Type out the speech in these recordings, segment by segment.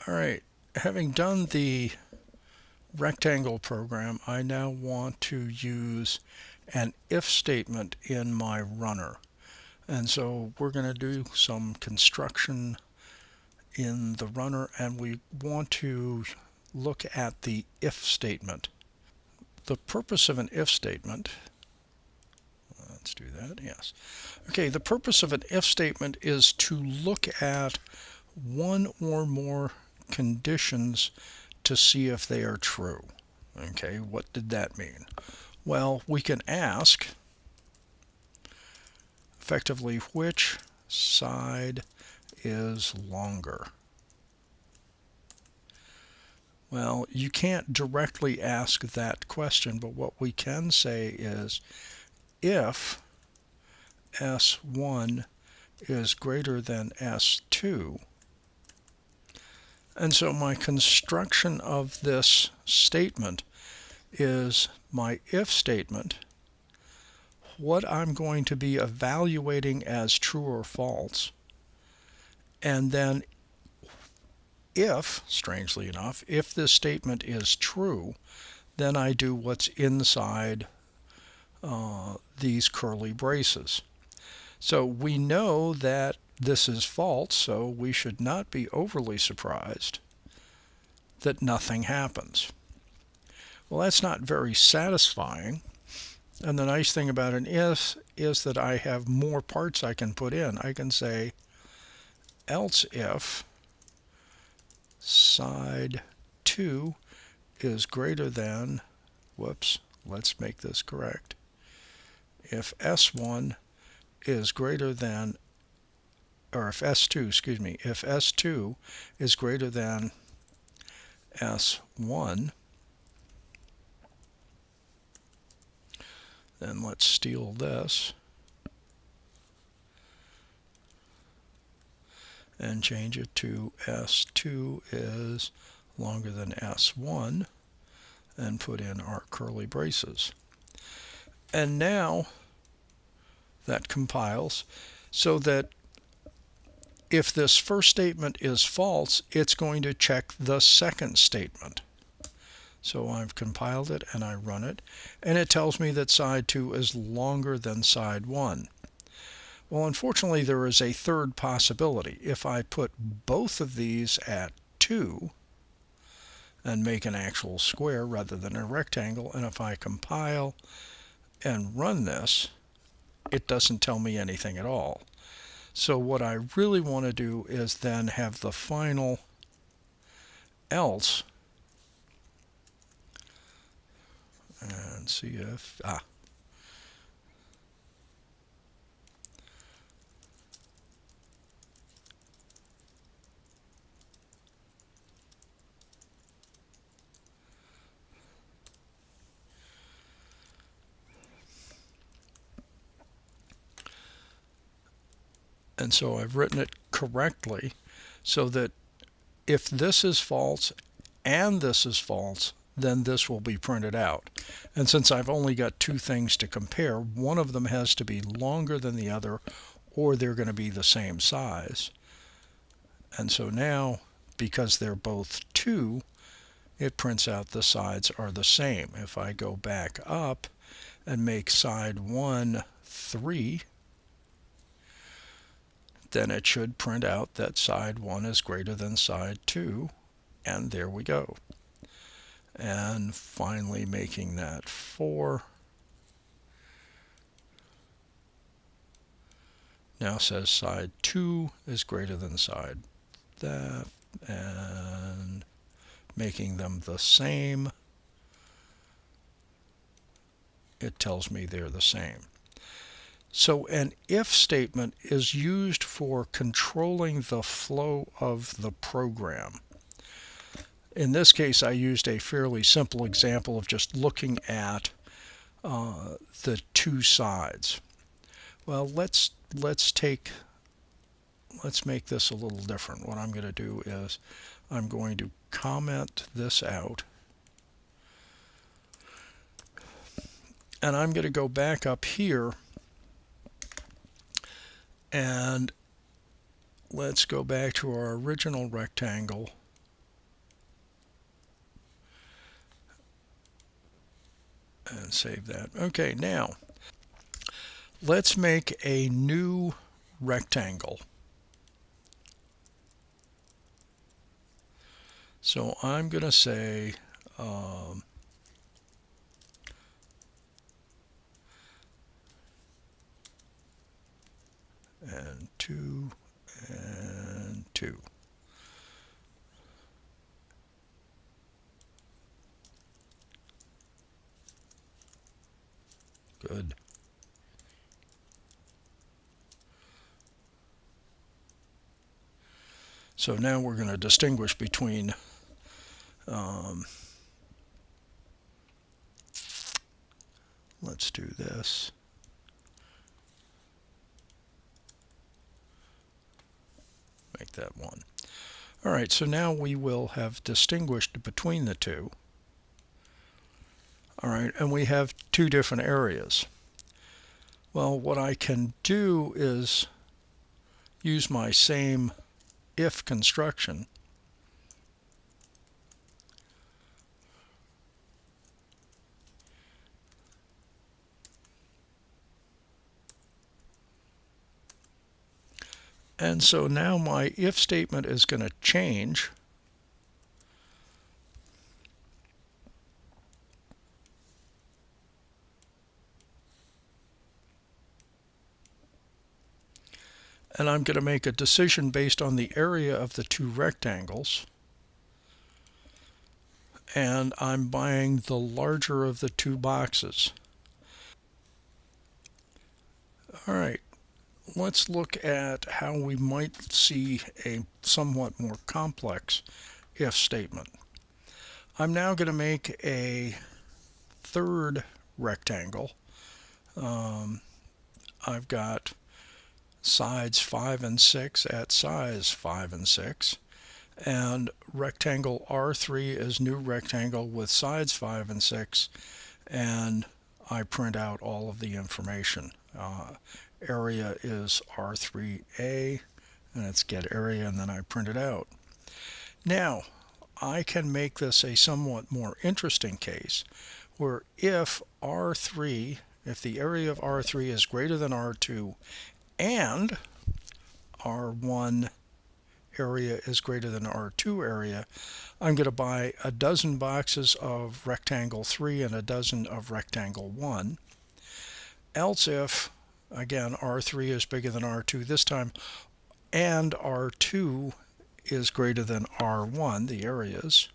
All right, having done the rectangle program, I now want to use an if statement in my runner. And so we're going to do some construction in the runner, and we want to look at the if statement. The purpose of an if statement, let's do that, yes. Okay, the purpose of an if statement is to look at one or more conditions to see if they are true. Okay, what did that mean? Well, we can ask effectively which side is longer. Well, you can't directly ask that question, but what we can say is if S1 is greater than S2, and so my construction of this statement is my if statement, what I'm going to be evaluating as true or false, and then if, strangely enough, if this statement is true, then I do what's inside these curly braces. So we know that this is false, so we should not be overly surprised that nothing happens. Well, that's not very satisfying. And the nice thing about an if is that I have more parts I can put in. I can say else if side 2 is greater than, whoops, let's make this correct. If S1 is greater than, or if S2, excuse me, if S2 is greater than S1, then let's steal this and change it to S2 is longer than S1 and put in our curly braces. And now that compiles so that if this first statement is false, it's going to check the second statement. So I've compiled it and I run it, and it tells me that side 2 is longer than side 1. Well, unfortunately, there is a third possibility. If I put both of these at 2 and make an actual square rather than a rectangle, and if I compile and run this, it doesn't tell me anything at all. So what I really want to do is then have the final else and see if, and so I've written it correctly so that if this is false and this is false, then this will be printed out. And since I've only got two things to compare, one of them has to be longer than the other, or they're going to be the same size. And so now, because they're both 2, it prints out the sides are the same. If I go back up and make side 1 3, then it should print out that side 1 is greater than side 2, and there we go. And finally making that 4 now says side 2 is greater than side that, and making them the same, it tells me they're the same. So an if statement is used for controlling the flow of the program. In this case, I used a fairly simple example of just looking at the two sides. Well, let's make this a little different. What I'm going to do is I'm going to comment this out, and I'm going to go back up here, and let's go back to our original rectangle and save that. Okay, now let's make a new rectangle. So I'm going to say and 2 and 2. Good. So now we're going to distinguish between let's do this. Make that 1. All right, so now we will have distinguished between the two. All right, and we have two different areas. Well, what I can do is use my same if construction. And so now my if statement is going to change. And I'm going to make a decision based on the area of the two rectangles. And I'm buying the larger of the two boxes. All right, let's look at how we might see a somewhat more complex if statement. I'm now going to make a third rectangle. I've got sides 5 and 6 at size 5 and 6. And rectangle R3 is new rectangle with sides 5 and 6. And I print out all of the information. Area is R3A, and it's get area, and then I print it out. Now, I can make this a somewhat more interesting case where if R3, if the area of R3 is greater than R2 and R1 area is greater than R2 area, I'm going to buy a dozen boxes of rectangle 3 and a dozen of rectangle 1. Else if, again, R3 is bigger than R2 this time, and R2 is greater than R1, the areas,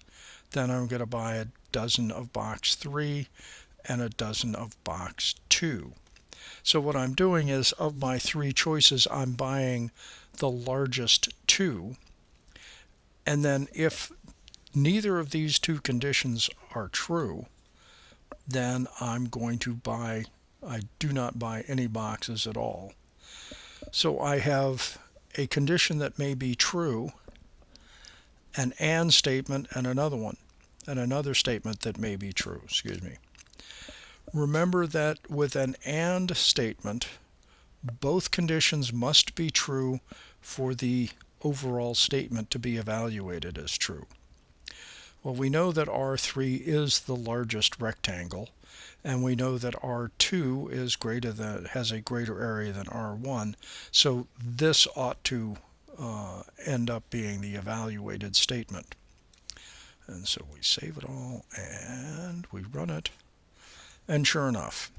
then I'm going to buy a dozen of box 3 and a dozen of box 2. So what I'm doing is, of my 3 choices, I'm buying the largest 2. And then if neither of these 2 conditions are true, then I'm going to buy, I do not buy any boxes at all. So I have a condition that may be true, an and statement, and another one, and another statement that may be true, excuse me. Remember that with an and statement, both conditions must be true for the overall statement to be evaluated as true. Well, we know that R3 is the largest rectangle, and we know that R2 is greater than, has a greater area than R1, so this ought to end up being the evaluated statement. And so we save it all and we run it, and sure enough,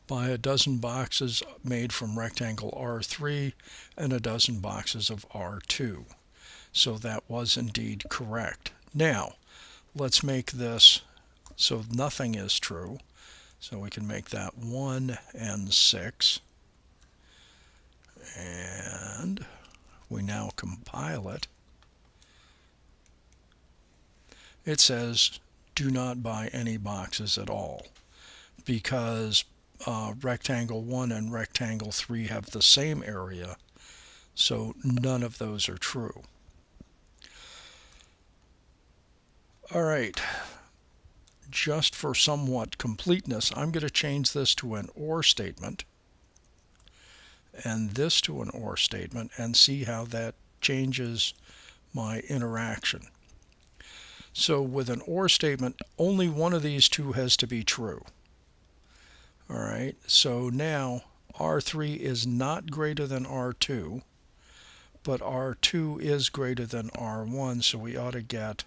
buy a dozen boxes made from rectangle R3 and a dozen boxes of R2. So that was indeed correct. Now, let's make this so nothing is true. So we can make that 1 and 6. And we now compile it. It says do not buy any boxes at all, because rectangle 1 and rectangle 3 have the same area, so none of those are true. All right, just for somewhat completeness, I'm going to change this to an or statement and this to an or statement and see how that changes my interaction. So with an OR statement, only one of these two has to be true. All right, so now R3 is not greater than R2, but R2 is greater than R1, so we ought to get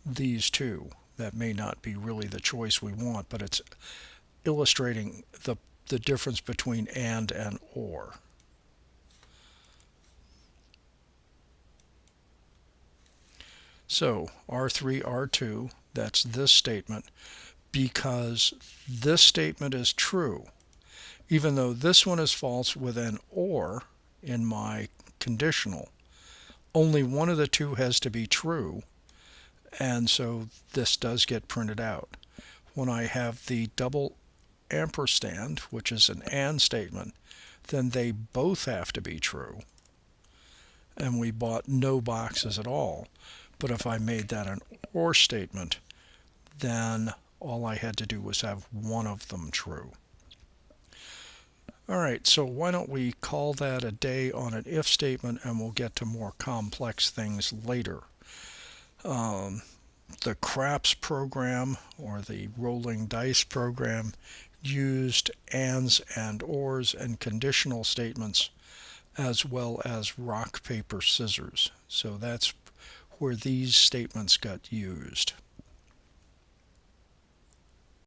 these two. That may not be really the choice we want, but it's illustrating the difference between and or. So R3, R2, that's this statement, because this statement is true. Even though this one is false with an or in my conditional, only one of the two has to be true, and so this does get printed out. When I have the double ampersand, which is an and statement, then they both have to be true, and we bought no boxes at all. But if I made that an or statement, then all I had to do was have one of them true. All right, so why don't we call that a day on an if statement, and we'll get to more complex things later. The craps program, or the rolling dice program, used ands and ors and conditional statements, as well as rock, paper, scissors. So that's where these statements got used.